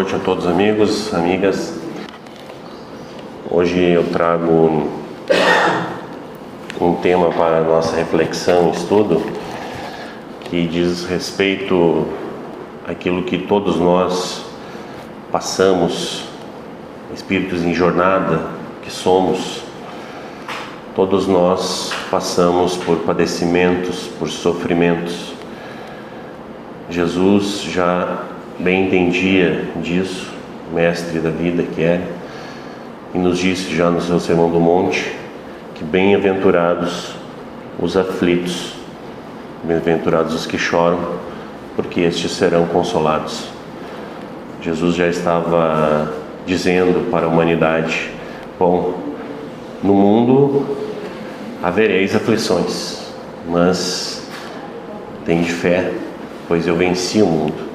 noite a todos, amigos, amigas. Hoje eu trago um tema para a nossa reflexão e estudo que diz respeito àquilo que todos nós passamos, espíritos em jornada que somos. Todos nós passamos por padecimentos, por sofrimentos. Jesus já bem entendia disso, mestre da vida que é, e nos disse já no seu Sermão do Monte que bem-aventurados os aflitos, bem-aventurados os que choram, porque estes serão consolados. Jesus já estava dizendo para a humanidade: bom, no mundo havereis aflições, mas tende fé, pois eu venci o mundo.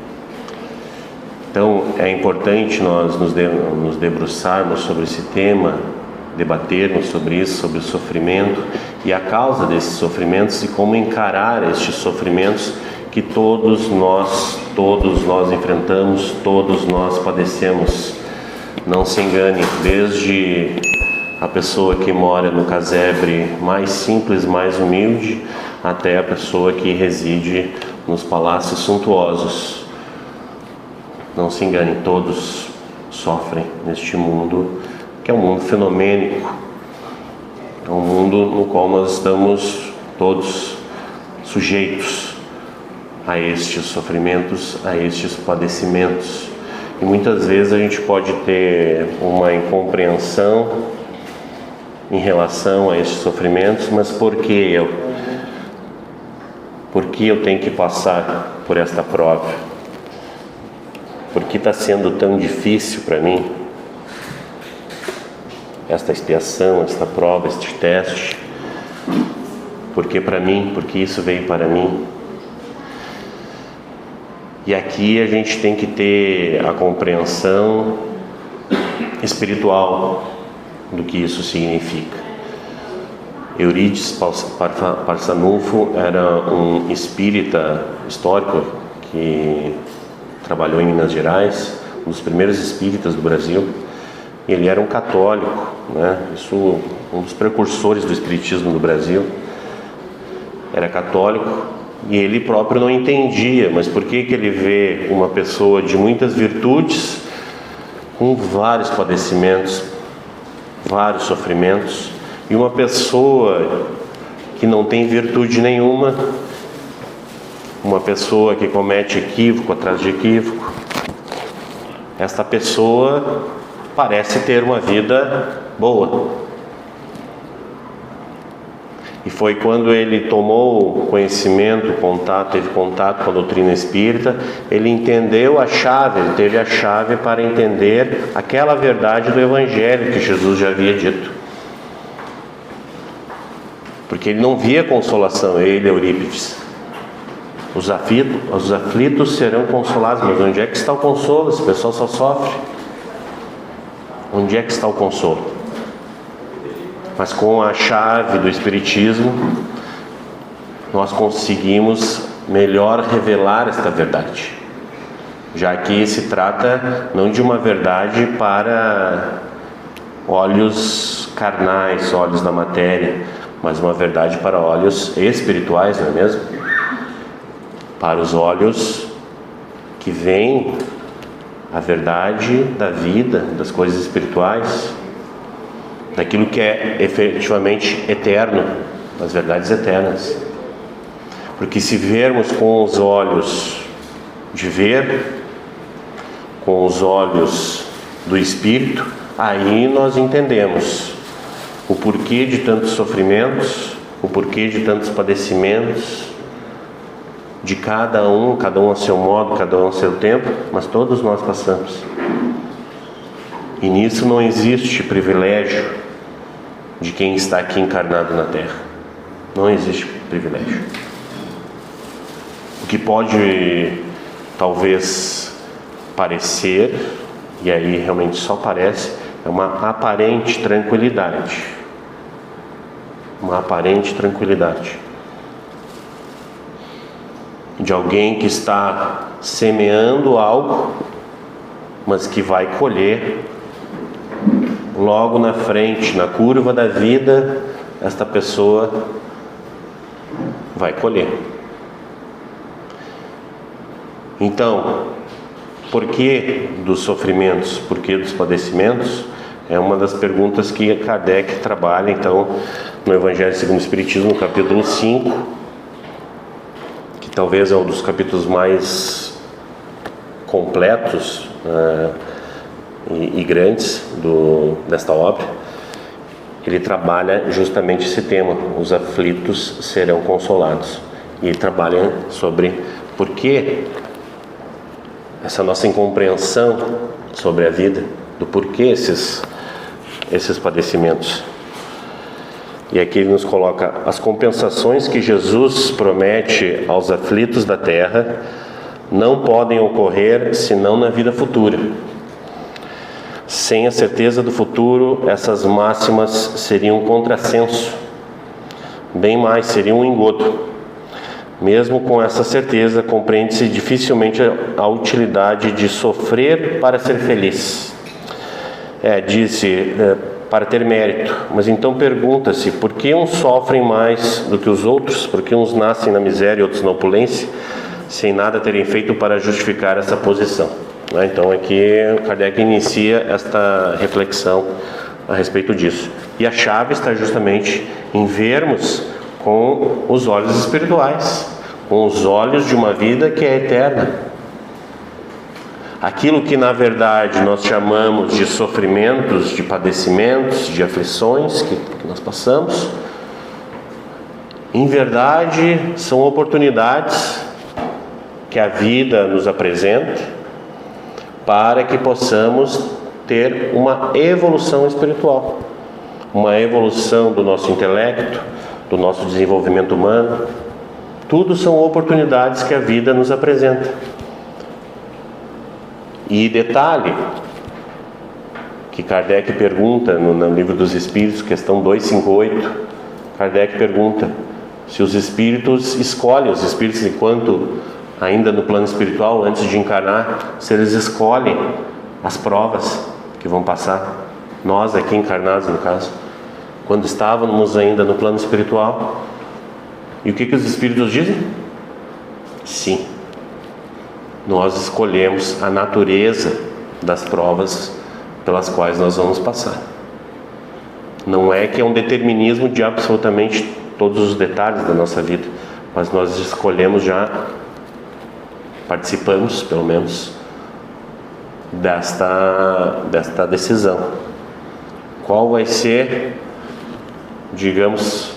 Então é importante nós nos debruçarmos sobre esse tema, debatermos sobre isso, sobre o sofrimento e a causa desses sofrimentos e como encarar estes sofrimentos que todos nós enfrentamos, todos nós padecemos. Não se engane, desde a pessoa que mora no casebre mais simples, mais humilde, até a pessoa que reside nos palácios suntuosos. Não se engane, todos sofrem neste mundo, que é um mundo fenomênico. É um mundo no qual nós estamos todos sujeitos a estes sofrimentos, a estes padecimentos. E muitas vezes a gente pode ter uma incompreensão em relação a estes sofrimentos, mas por que eu? Por que eu tenho que passar por esta prova? Por que está sendo tão difícil para mim esta expiação, esta prova, este teste? Por que para mim? Por que isso veio para mim? E aqui a gente tem que ter a compreensão espiritual do que isso significa. Eurídice Parsanufo era um espírita histórico que trabalhou em Minas Gerais, um dos primeiros espíritas do Brasil. Ele era um católico, né? Isso, um dos precursores do espiritismo do Brasil. Era católico e ele próprio não entendia, mas por que ele vê uma pessoa de muitas virtudes com vários padecimentos, vários sofrimentos, e uma pessoa que não tem virtude nenhuma, uma pessoa que comete equívoco atrás de equívoco? Esta pessoa parece ter uma vida boa. E foi quando ele tomou conhecimento, teve contato com a doutrina espírita, ele entendeu a chave, ele teve a chave para entender aquela verdade do Evangelho que Jesus já havia dito. Porque ele não via consolação, ele, Eurípides. Os aflitos serão consolados, mas onde é que está o consolo? Esse pessoal só sofre. Onde é que está o consolo? Mas com a chave do Espiritismo, nós conseguimos melhor revelar esta verdade. Já que se trata não de uma verdade para olhos carnais, olhos da matéria, mas uma verdade para olhos espirituais, não é mesmo? Para os olhos que veem a verdade da vida, das coisas espirituais, daquilo que é efetivamente eterno, das verdades eternas. Porque se vermos com os olhos de ver, com os olhos do Espírito, aí nós entendemos o porquê de tantos sofrimentos, o porquê de tantos padecimentos, de cada um a seu modo, cada um a seu tempo, mas todos nós passamos. E nisso não existe privilégio de quem está aqui encarnado na Terra. Não existe privilégio. O que pode talvez parecer, e aí realmente só parece, é uma aparente tranquilidade. Uma aparente tranquilidade de alguém que está semeando algo, mas que vai colher logo na frente, na curva da vida. Esta pessoa vai colher. Então, por que dos sofrimentos? Por que dos padecimentos? É uma das perguntas que Kardec trabalha, então, no Evangelho segundo o Espiritismo, no capítulo 5, que talvez é um dos capítulos mais completos e grandes desta obra. Ele trabalha justamente esse tema: os aflitos serão consolados. E ele trabalha sobre por que essa nossa incompreensão sobre a vida, do porquê esses padecimentos. E aqui ele nos coloca: as compensações que Jesus promete aos aflitos da terra não podem ocorrer senão na vida futura. Sem a certeza do futuro, essas máximas seriam um contrassenso, bem mais, seriam um engodo. Mesmo com essa certeza, compreende-se dificilmente a utilidade de sofrer para ser feliz. Disse, para ter mérito. Mas então pergunta-se, por que uns sofrem mais do que os outros? Por que uns nascem na miséria e outros na opulência, sem nada terem feito para justificar essa posição? Então aqui Kardec inicia esta reflexão a respeito disso. E a chave está justamente em vermos com os olhos espirituais, com os olhos de uma vida que é eterna. Aquilo que na verdade nós chamamos de sofrimentos, de padecimentos, de aflições que nós passamos, em verdade são oportunidades que a vida nos apresenta para que possamos ter uma evolução espiritual, uma evolução do nosso intelecto, do nosso desenvolvimento humano. Tudo são oportunidades que a vida nos apresenta. E detalhe, que Kardec pergunta no Livro dos Espíritos, questão 258, Kardec pergunta se os espíritos escolhem, os espíritos enquanto ainda no plano espiritual, antes de encarnar, se eles escolhem as provas que vão passar. Nós aqui encarnados, no caso, quando estávamos ainda no plano espiritual. E o que os espíritos dizem? Sim, nós escolhemos a natureza das provas pelas quais nós vamos passar. Não é que é um determinismo de absolutamente todos os detalhes da nossa vida, mas nós escolhemos, já participamos pelo menos desta decisão. Qual vai ser, digamos,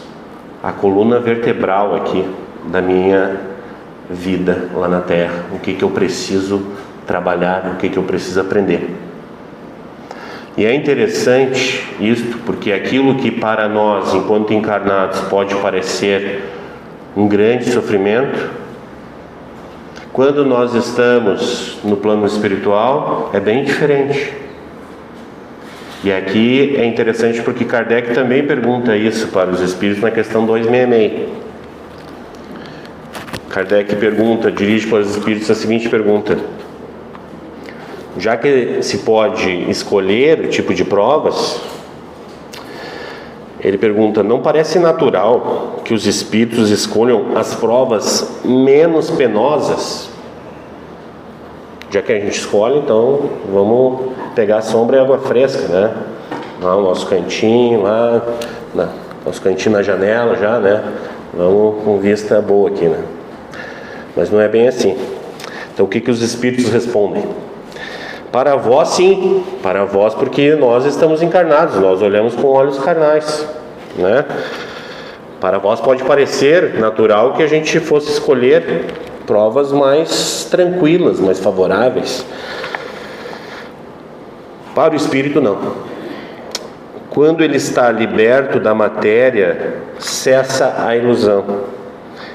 a coluna vertebral aqui da minha vida lá na Terra? O que eu preciso trabalhar, o que eu preciso aprender? E é interessante isto, porque aquilo que para nós, enquanto encarnados, pode parecer um grande sofrimento, quando nós estamos no plano espiritual, é bem diferente. E aqui é interessante porque Kardec também pergunta isso para os espíritos na questão 266. Kardec dirige para os espíritos a seguinte pergunta: já que se pode escolher o tipo de provas, ele pergunta: não parece natural que os espíritos escolham as provas menos penosas? Já que a gente escolhe, então vamos pegar sombra e água fresca, né? Lá o nosso cantinho, nosso cantinho na janela já, né? Vamos com vista boa aqui, né? Mas não é bem assim. Então o que os espíritos respondem? Para vós, sim. Para vós, porque nós estamos encarnados, nós olhamos com olhos carnais, né? Para vós pode parecer natural que a gente fosse escolher provas mais tranquilas, mais favoráveis. Para o espírito, não. Quando ele está liberto da matéria, cessa a ilusão,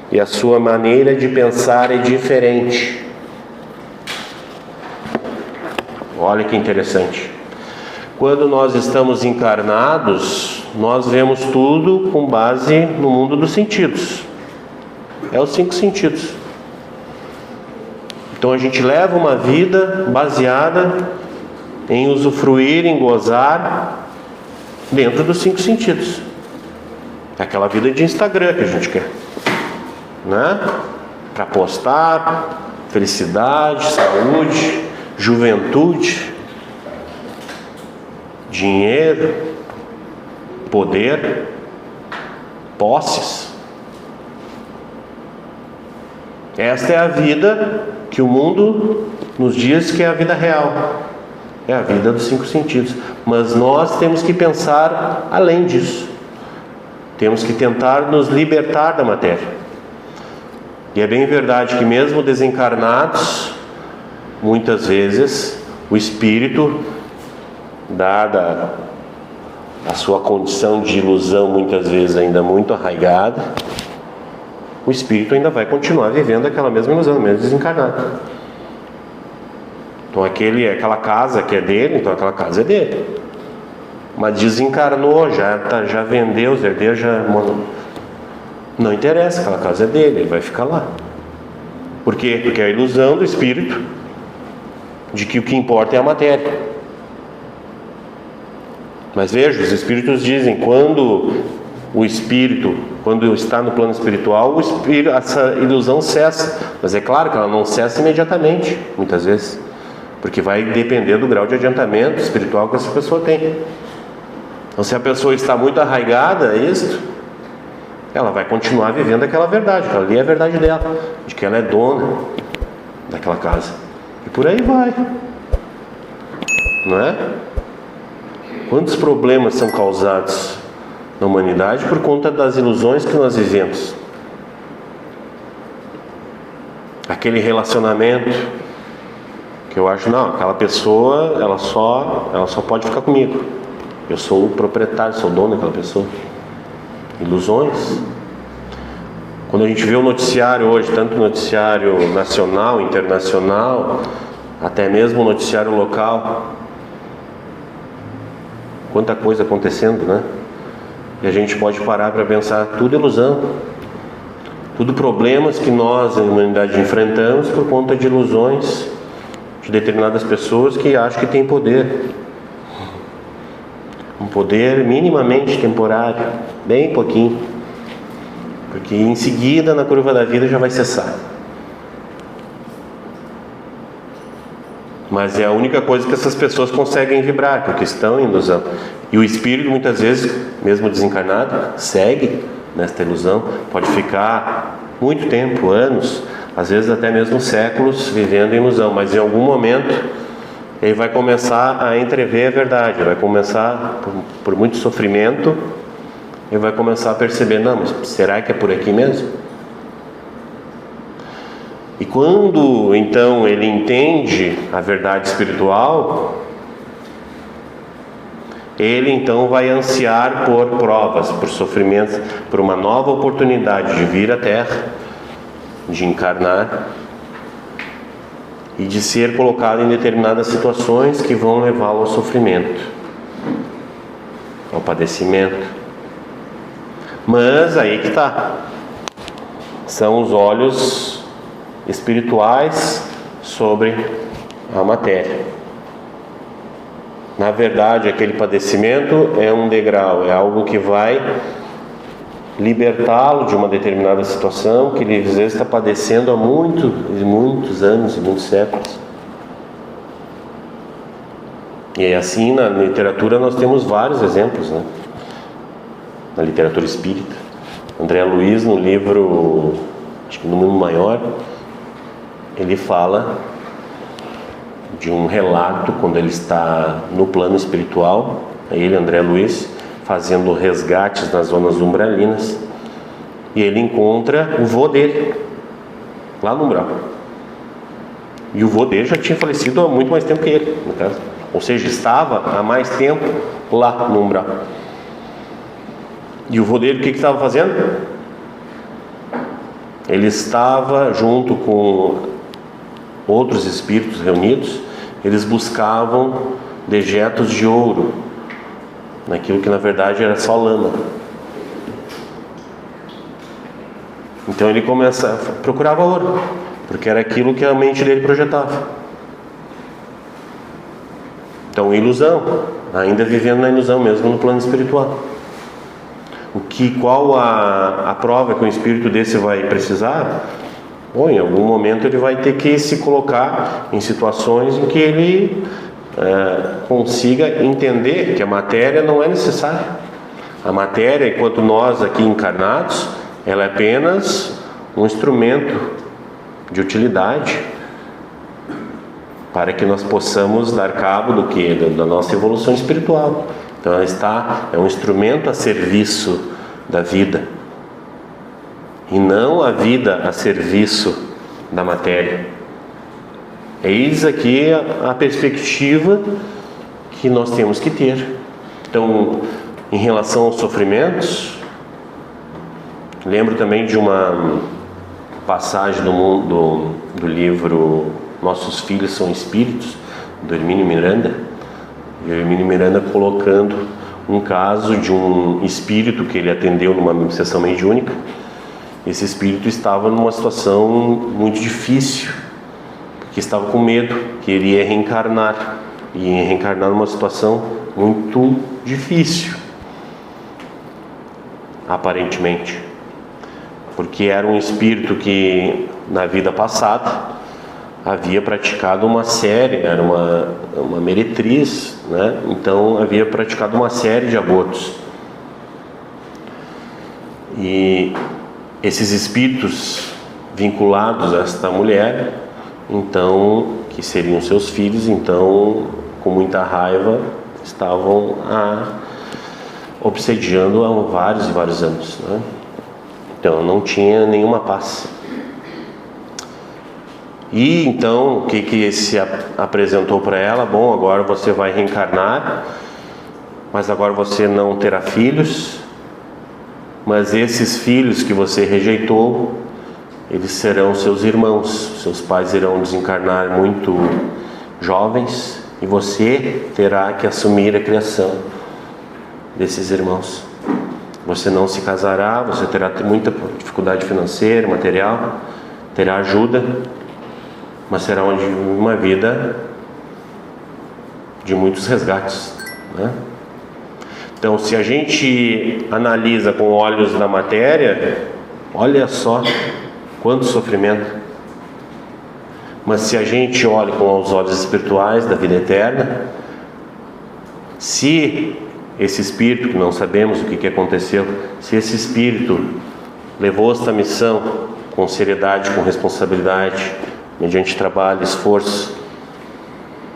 e a sua maneira de pensar é diferente. Olha que interessante. Quando nós estamos encarnados, nós vemos tudo com base no mundo dos sentidos. É os 5 sentidos. Então a gente leva uma vida baseada em usufruir, em gozar dentro dos 5 sentidos. É aquela vida de Instagram que a gente quer, né? Para postar felicidade, saúde, juventude, dinheiro, poder, posses. Esta é a vida que o mundo nos diz que é a vida real. É a vida dos 5 sentidos. Mas nós temos que pensar além disso. Temos que tentar nos libertar da matéria. E é bem verdade que mesmo desencarnados, muitas vezes o espírito, dada a sua condição de ilusão muitas vezes ainda muito arraigada, o espírito ainda vai continuar vivendo aquela mesma ilusão, mesmo desencarnado. Então aquela casa que é dele, então aquela casa é dele. Mas desencarnou, já vendeu, os herdeiros já... Não interessa, aquela casa é dele, ele vai ficar lá. Por quê? Porque é a ilusão do espírito de que o que importa é a matéria. Mas veja, os espíritos dizem, quando está no plano espiritual, essa ilusão cessa. Mas é claro que ela não cessa imediatamente, muitas vezes, porque vai depender do grau de adiantamento espiritual que essa pessoa tem. Então, se a pessoa está muito arraigada a isto, ela vai continuar vivendo aquela verdade, aquela ali é a verdade dela, de que ela é dona daquela casa. E por aí vai, não é? Quantos problemas são causados na humanidade por conta das ilusões que nós vivemos? Aquele relacionamento que eu acho, não, aquela pessoa, ela só pode ficar comigo. Eu sou o proprietário, sou o dono daquela pessoa. Ilusões. Quando a gente vê o noticiário hoje, tanto o noticiário nacional, internacional, até mesmo o noticiário local, quanta coisa acontecendo, né? E a gente pode parar para pensar, tudo ilusão, tudo problemas que nós, a humanidade, enfrentamos por conta de ilusões de determinadas pessoas que acham que têm poder. Um poder minimamente temporário, bem pouquinho, porque em seguida na curva da vida já vai cessar. Mas é a única coisa que essas pessoas conseguem vibrar, porque estão em ilusão. E o espírito muitas vezes, mesmo desencarnado, segue nesta ilusão, pode ficar muito tempo, anos, às vezes até mesmo séculos vivendo em ilusão, mas em algum momento ele vai começar a entrever a verdade, vai começar, por muito sofrimento, ele vai começar a perceber, não, mas será que é por aqui mesmo? E quando então ele entende a verdade espiritual, ele então vai ansiar por provas, por sofrimentos, por uma nova oportunidade de vir à Terra, de encarnar e de ser colocado em determinadas situações que vão levá-lo ao sofrimento, ao padecimento. Mas aí que está, são os olhos espirituais sobre a matéria. Na verdade, aquele padecimento é um degrau, é algo que vai libertá-lo de uma determinada situação que ele às vezes está padecendo há muitos anos e muitos séculos. E assim, na literatura nós temos vários exemplos, né? Na literatura espírita. André Luiz, no livro, acho que No Mundo Maior, ele fala de um relato quando ele está no plano espiritual, ele, André Luiz, fazendo resgates nas zonas umbralinas, e ele encontra o vô dele lá no umbral. E o vô dele já tinha falecido há muito mais tempo que ele, no caso. Ou seja, estava há mais tempo lá no umbral. E o vô dele, o que estava fazendo? Ele estava junto com outros espíritos reunidos, eles buscavam dejetos de ouro, naquilo que na verdade era só lama. Então ele procurava ouro, porque era aquilo que a mente dele projetava. Então, ilusão, ainda vivendo na ilusão, mesmo no plano espiritual. Qual a prova que um espírito desse vai precisar? Bom, em algum momento ele vai ter que se colocar em situações em que ele consiga entender que a matéria não é necessária. A matéria, enquanto nós aqui encarnados, ela é apenas um instrumento de utilidade para que nós possamos dar cabo da nossa evolução espiritual. Então ela é um instrumento a serviço da vida e não a vida a serviço da matéria. Eis aqui a perspectiva que nós temos que ter. Então, em relação aos sofrimentos, lembro também de uma passagem do livro Nossos Filhos São Espíritos, do Hermínio Miranda. E o Hermínio Miranda colocando um caso de um espírito que ele atendeu numa sessão mediúnica. Esse espírito estava numa situação muito difícil, porque estava com medo, que ele ia reencarnar, numa situação muito difícil, aparentemente, porque era um espírito que na vida passada havia praticado uma série, era uma meretriz, né? Então havia praticado uma série de abortos. E esses espíritos vinculados a esta mulher, então, que seriam seus filhos, então, com muita raiva, estavam obsediando há vários e vários anos, né? Então não tinha nenhuma paz. E então, o que se apresentou para ela? Bom, agora você vai reencarnar, mas agora você não terá filhos, mas esses filhos que você rejeitou, eles serão seus irmãos. Seus pais irão desencarnar muito jovens e você terá que assumir a criação desses irmãos. Você não se casará, você terá muita dificuldade financeira, material, terá ajuda, mas será uma vida de muitos resgates, né? Então, se a gente analisa com olhos da matéria, olha só quanto sofrimento. Mas se a gente olha com os olhos espirituais da vida eterna, se esse espírito, que não sabemos o que aconteceu, se esse espírito levou esta missão com seriedade, com responsabilidade, mediante trabalho, esforço,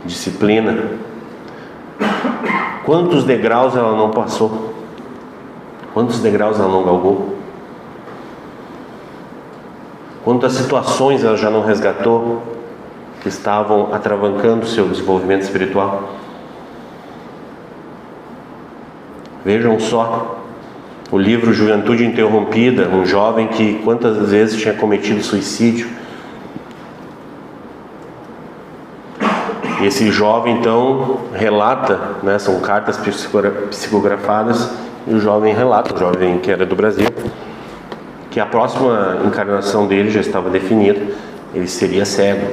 disciplina, quantos degraus ela não passou? Quantos degraus ela não galgou? Quantas situações ela já não resgatou que estavam atravancando o seu desenvolvimento espiritual? Vejam só o livro Juventude Interrompida, um jovem que quantas vezes tinha cometido suicídio. Esse jovem então relata, né, são cartas psicografadas, e o jovem relata, o jovem que era do Brasil, que a próxima encarnação dele já estava definida, ele seria cego.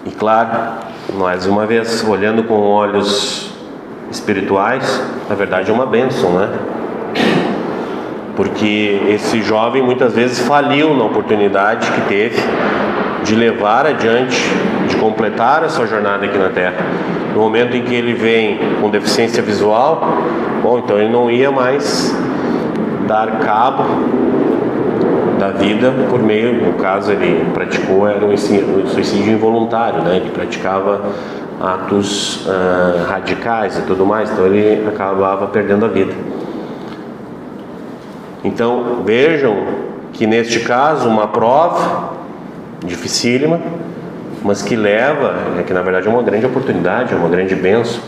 E claro, mais uma vez, olhando com olhos espirituais, na verdade é uma bênção, né? Porque esse jovem muitas vezes faliu na oportunidade que teve de levar adiante, de completar a sua jornada aqui na Terra. No momento em que ele vem com deficiência visual, bom, então ele não ia mais dar cabo da vida por meio, no caso ele praticou, era um suicídio involuntário, né? Ele praticava atos radicais e tudo mais, então ele acabava perdendo a vida. Então vejam que neste caso uma prova dificílima, mas que leva, que na verdade é uma grande oportunidade, é uma grande bênção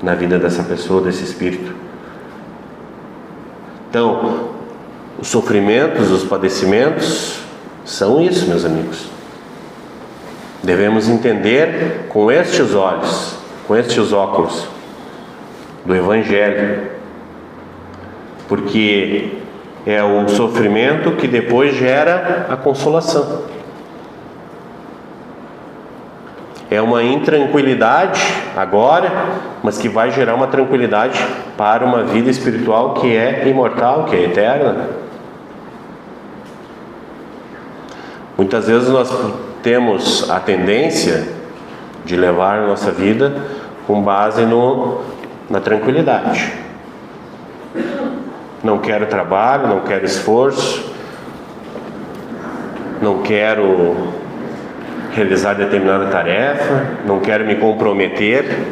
na vida dessa pessoa, desse espírito. Então, os sofrimentos, os padecimentos são isso, meus amigos. Devemos entender com estes olhos, com estes óculos do Evangelho, porque é o sofrimento que depois gera a consolação. É uma intranquilidade agora, mas que vai gerar uma tranquilidade para uma vida espiritual que é imortal, que é eterna. Muitas vezes nós temos a tendência de levar a nossa vida com base na tranquilidade. Não quero trabalho, não quero esforço, não quero realizar determinada tarefa, não quero me comprometer.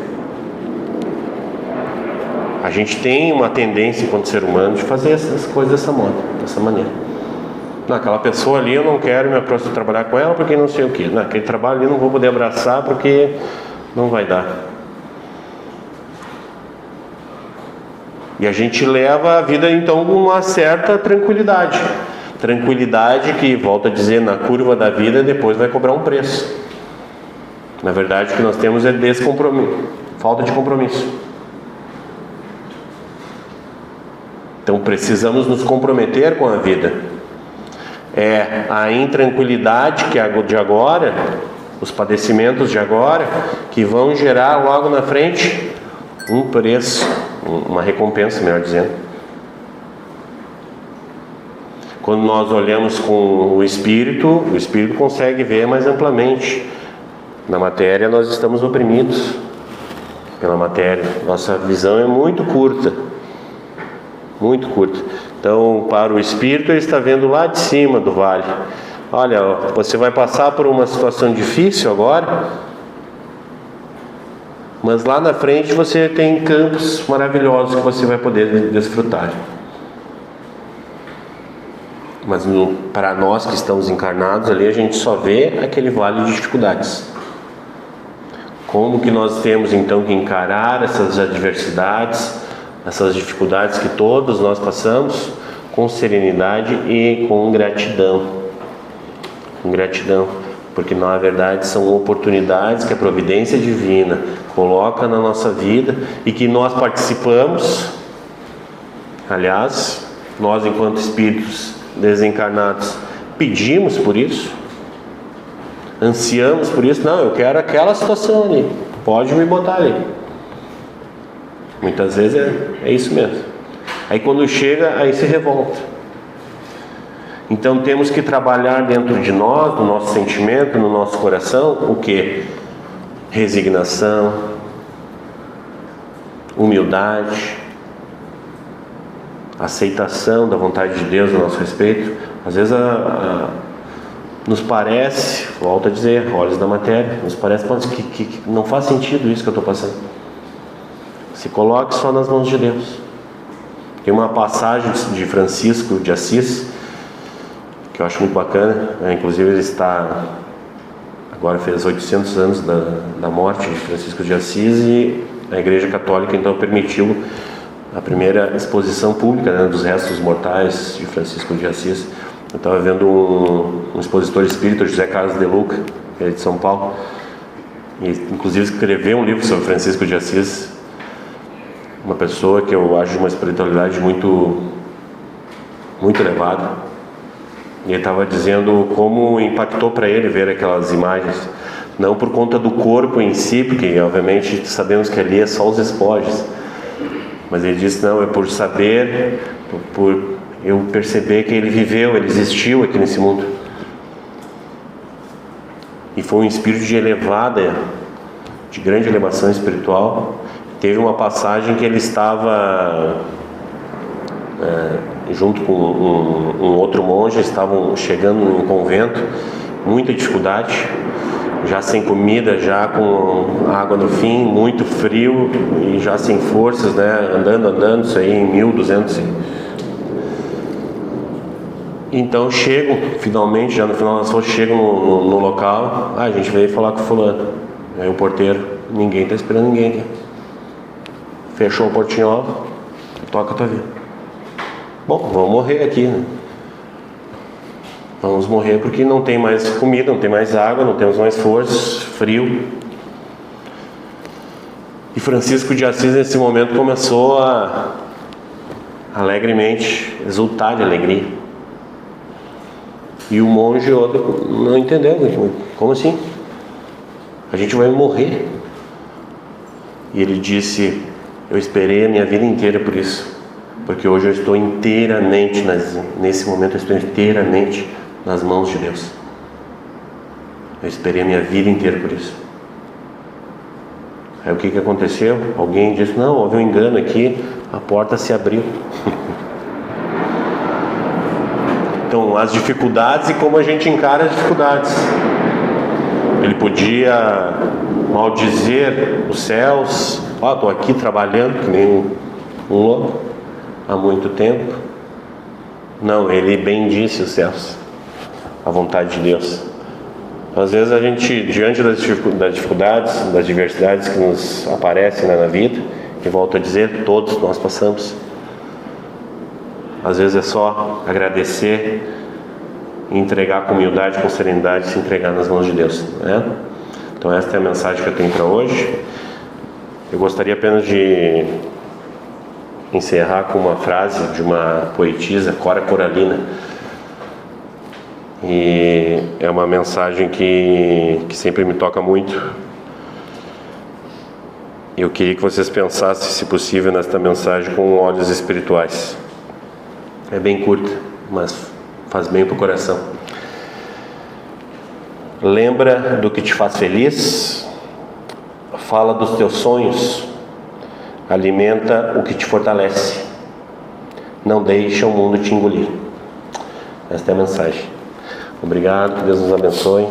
A gente tem uma tendência, enquanto ser humano, de fazer essas coisas dessa maneira. Aquela pessoa ali, eu não quero me aproximar, trabalhar com ela porque não sei o que. Aquele trabalho ali eu não vou poder abraçar porque não vai dar. E a gente leva a vida então com uma certa tranquilidade. Tranquilidade que, volto a dizer, na curva da vida depois vai cobrar um preço. Na verdade o que nós temos é descompromisso, falta de compromisso. Então precisamos nos comprometer com a vida. É a intranquilidade de agora, os padecimentos de agora, que vão gerar logo na frente um preço, uma recompensa, melhor dizendo. Quando nós olhamos com o espírito consegue ver mais amplamente. Na matéria nós estamos oprimidos pela matéria. Nossa visão é muito curta. Muito curta. Então, para o espírito, ele está vendo lá de cima do vale. Olha, você vai passar por uma situação difícil agora, mas lá na frente você tem campos maravilhosos que você vai poder desfrutar. Mas para nós que estamos encarnados ali, a gente só vê aquele vale de dificuldades. Como que nós temos então que encarar essas adversidades, essas dificuldades que todos nós passamos, com serenidade e com gratidão. Com gratidão, porque na verdade são oportunidades que a providência divina coloca na nossa vida e que nós participamos. Aliás, nós enquanto espíritos desencarnados pedimos por isso, ansiamos por isso. Não, eu quero aquela situação ali, pode me botar ali. Muitas vezes é isso mesmo. Aí quando chega, aí se revolta. Então temos que trabalhar dentro de nós, no nosso sentimento, no nosso coração, o que? Resignação, humildade, aceitação da vontade de Deus a nosso respeito. Às vezes nos parece, volto a dizer, olhos da matéria, nos parece que não faz sentido isso que eu estou passando. Se coloque só nas mãos de Deus. Tem uma passagem de Francisco de Assis que eu acho muito bacana, inclusive ele está, agora fez 800 anos da morte de Francisco de Assis, e a Igreja Católica então permitiu a primeira exposição pública, dos restos mortais de Francisco de Assis. Eu estava vendo um expositor espírita, José Carlos de Luca, que é de São Paulo, e inclusive escreveu um livro sobre Francisco de Assis, uma pessoa que eu acho de uma espiritualidade muito elevada. E ele estava dizendo como impactou para ele ver aquelas imagens, não por conta do corpo em si, porque obviamente sabemos que ali é só os espojos, mas ele disse, não, é por saber, por eu perceber que ele viveu, ele existiu aqui nesse mundo. E foi um espírito de grande elevação espiritual. Teve uma passagem que ele estava junto com um outro monge, estavam chegando num convento, muita dificuldade, já sem comida, já com água no fim, muito frio e já sem forças, andando, isso aí em 1200. Então chegam, finalmente, já no final das contas, chegam no local. A gente veio falar com o fulano. Aí o porteiro, ninguém está esperando ninguém aqui. Fechou o portinhol, toca a tua vida. Bom, vamos morrer aqui, né? Vamos morrer porque não tem mais comida, não tem mais água, não temos mais forças, frio. E Francisco de Assis nesse momento começou a alegremente exultar de alegria. E o monge outro não entendeu, como assim? A gente vai morrer. E ele disse: eu esperei a minha vida inteira por isso, porque hoje eu estou inteiramente, nesse momento eu estou inteiramente nas mãos de Deus. Eu esperei a minha vida inteira por isso. Aí o que aconteceu? Alguém disse: não, houve um engano aqui, a porta se abriu. Então, as dificuldades e como a gente encara as dificuldades. Ele podia maldizer os céus: ó, estou aqui trabalhando que nem um louco há muito tempo. Não, ele bendisse os céus, a vontade de Deus. Às vezes a gente, diante das dificuldades, das diversidades que nos aparecem na vida, e volto a dizer, todos nós passamos, às vezes é só agradecer, entregar com humildade, com serenidade, se entregar nas mãos de Deus, né? Então esta é a mensagem que eu tenho para hoje. Eu gostaria apenas de encerrar com uma frase de uma poetisa, Cora Coralina. E é uma mensagem que sempre me toca muito. Eu queria que vocês pensassem, se possível, nesta mensagem com olhos espirituais. É bem curta, mas faz bem para o coração. Lembra do que te faz feliz, fala dos teus sonhos, alimenta o que te fortalece, não deixa o mundo te engolir. Esta é a mensagem. Obrigado, que Deus nos abençoe.